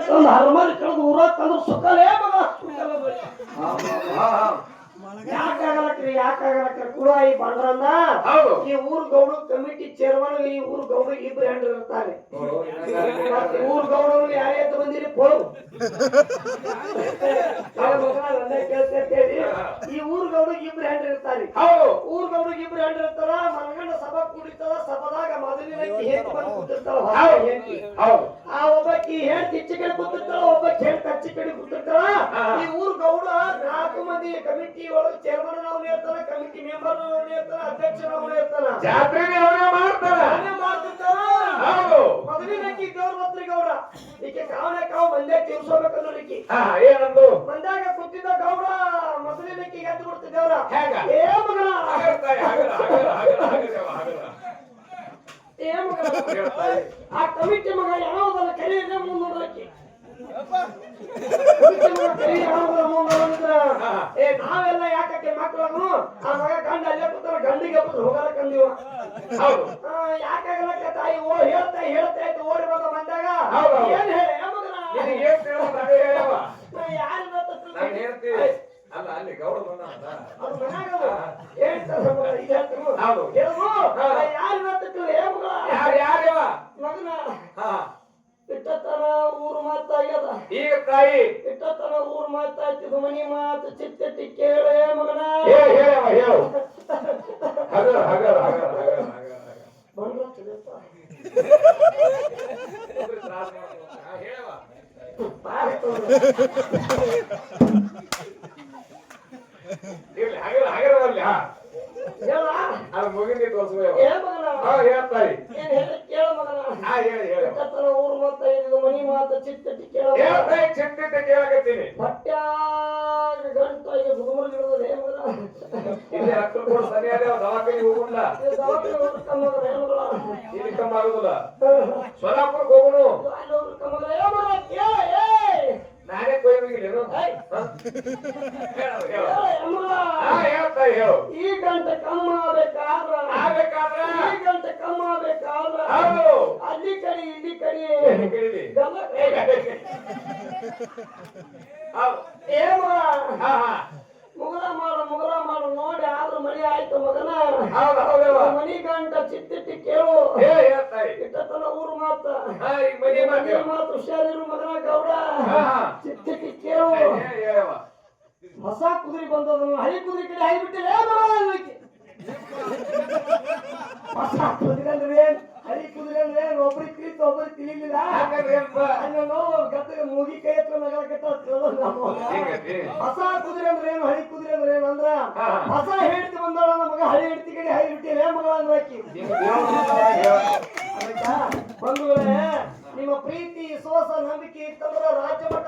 ತಂದು ಹರಮನಿ ಕಳೆದು ಊರಾಗ ತಂದ್ರೆ ಸುಖಲೇ ಮಗ ಯಾಕಾಗಲಕ್ರಿ ಕೂಡ ಈ ಬಂದ್ರನ್ನ ಈ ಊರ್ ಗೌಡ ಕಮಿಟಿ ಚೇರ್ಮನ್ ಈ ಊರ್ ಗೌಡ ಇಬ್ರು ಹೆಂಡ್ರು ಇರ್ತಾರೆ ಊರ್ ಗೌಡರು ಯಾರೇ ಅಂತ ಬಂದಿರಿ ಪೋಳು ಈ ಊರ್ ಗೌಡ ಇಬ್ರು ಹೆಂಡ್ರು ಇರ್ತಾರೆ ಊರ್ ಗೌಡ ಇಬ್ರು ಹೆಂಡ್ರು ಇರ್ತಾರ ಮನಗಂಡ ಸಭಾ ಕೂಡಿರ್ತದ ಸಭಾದಾಗ ಮೊದಲಿನ ಹೆಂಡತಿ ಬಂದು ಕೂತಿರ್ತಾಳ ಆ ಒಬ್ಬಕಿ ಹೆಂಡತಿ ಈಚೆ ಕಡೆ ಕೂತಿರ್ತಾಳ ಒಬ್ಬಕಿ ಹೆಂಡತಿ ಆಚೆ ಕಡೆ ಕೂತಿರ್ತಾಳ ಈ ಊರ್ ಗೌಡ 4 ಮಂದಿ ಕಮಿಟಿ ಒಳಗೆ ಚೇರ್ಮನ್ ಅವನೇ ಇರ್ತಾನ ಕಮಿಟಿ ಮೆಂಬರ್ ಅವನೇ ಇರ್ತಾನ ಅಧ್ಯಕ್ಷ ಅವನೇ ಇರ್ತಾನ ಜಾತ್ರೆನೇ ಅವನೇ ಮಾಡ್ತಿರ್ತಾರ ಮೊದಲಿನಕ್ಕಿ ಗೌರವತ್ರಿ ಗೌಡ ಈಕೆ ಕಾವು ಮಂದ್ಯಾಗ ತಿರ್ಸೋಬೇಕನ್ನೋರಿಕಿ ಏನಂದು ಮಂದ್ಯಾಗ ಕೂತಿದ್ದ ಗೌಡ ಮೊದಲಿನಕ್ಕಿ ಎದ್ದು ಬಿಡ್ತಿದ್ದವ್ರ ಏ ಮಗ ಏ ಮಗ ಆ ಕಮಿಟಿ ಮಗ ಯಾವ್ದಲ್ಲ ಕರೀನೇ ಮುಂದೋದಕ್ಕೆ ನಾವೆಲ್ಲ ಯಾಕೆ ಮಕ್ಕಳನ್ನು ಆ ಮಗ ಗಂಡ ಅಲ್ಲೇ ಕೂತಾರ ಗಂಡಿಗೆ ಹೋಗಲ್ಲ ಕಂದೀವ ಯಾಕಾಗಲ್ಲ ತಾಯಿ ಹೇಳ್ತಾ ಇತ್ತು ಓಡಿ ಮಗ ಬಂದಾಗ ಏನ್ ಹೇಳಿ ಅಲ್ಲ ಅಲ್ಲಿ ಗೌಡ ಮಗನ ಇಟ್ಟತನ ಊರು ಮಾತಾಗ್ಯದ ಈಗ ತಾಯಿ ಇಟ್ಟತನ ಊರು ಮಾತಾಯ್ತಿದ್ ಮನಿ ಮಾತು ಚಿತ್ತಟ್ಟಿ ಕೇಳೇ ಮಗನ ಮುಗಿದಿ ತೋರಿಸುವ ಊರು ಮಾತಾಯ್ತಿದ್ ಮನಿ ಮಾತು ಚಿತ್ತಟ್ಟಿ ಕೇಳ ಚಿಂತಿತ ಕೇಳಕತ್ತೀನಿ ಹೊಟ್ಯಾಗ ಗಂಟಾಗಿ ಹುಡುಗರು ಇಲ್ಲಿ ರಕ್ತ ಕೊಡ್ ಸರಿಯಾದ ದವಾಖಾನೆ ಹೋಗುಲ್ಲ ಇಲ್ಲಿ ಕಮ್ಮ ಆಗುದಿಲ್ಲ ಸೋಲಾಪುರಕ್ಕೆ ಹೋಗುನು ನಾನೇ ಕೊಯ್ಬೇಕಿಲ್ಲೇನು ಹೇಳು ಈ ಗಂಟೆ ಕಮ್ಮ ಆಗ್ಬೇಕಾದ್ರ ಈ ಗಂಟೆ ಕಮ್ಮ ಆಗ್ಬೇಕಾದ್ರ ಅಲ್ಲಿ ಕಡಿ ಇಲ್ಲಿ ಕಡಿ ಮುಗಲ ಮಾಡು ನೋಡಿ ಆದ್ರೂ ಮಳಿ ಆಯ್ತು ಮಗನ ಮನಿ ಗಂಟ ಚಿತ್ತಿಟ್ಟಿ ಕೇಳು ಇಟ್ಟತನ ಊರು ಮಾತ ಮಾತು ಹುಷಾರಿರು ಮಗನ ಗೌಡ ಚಿತ್ತಿಟ್ಟಿ ಕೇಳು ಹೊಸ ಕುದುರೆ ಬಂದದನ್ನು ಹಳಿ ಕುದುರೆ ಕಡೆ ಹಾಯ್ಬಿಟ್ಟಿಲ್ಲ ಹೊಸ ಕುದುರೆ ಅಂದ್ರೆ ಹಳಿ ಕುದುರೆ ಅಂದ್ರೆ ಒಬ್ಬರಿಗೆ ತಿಳಿತು ಒಬ್ಬರಿಗೆ ತಿಳಿಲಿಲ್ಲ ಗದ್ದೆಗೆ ಮೂಗಿ ಕೈ ಎತ್ಕೊಂಡು ಹೊಸ ಕುದುರೆ ಅಂದ್ರೆ ಏನು ಹಳಿ ಕುದುರೆ ಅಂದ್ರೆ ಏನು ಅಂದ್ರ ಹೊಸ ಹೆಂಡತಿ ಬಂದವಳ ಮಗ ಹಳಿ ಹೆಂಡತಿ ಕಡೆ ಹೈ ಬಿಟ್ಟಿಲ್ಲ ಮಗ ಅಂದ್ರೆ ಬಂಧುಗಳೇ ನಿಮ್ಮ ಪ್ರೀತಿ ವಿಶ್ವಾಸ ನಂಬಿಕೆ ಇತ್ತಂದ್ರ ರಾಜ್ಯ ಮಟ್ಟ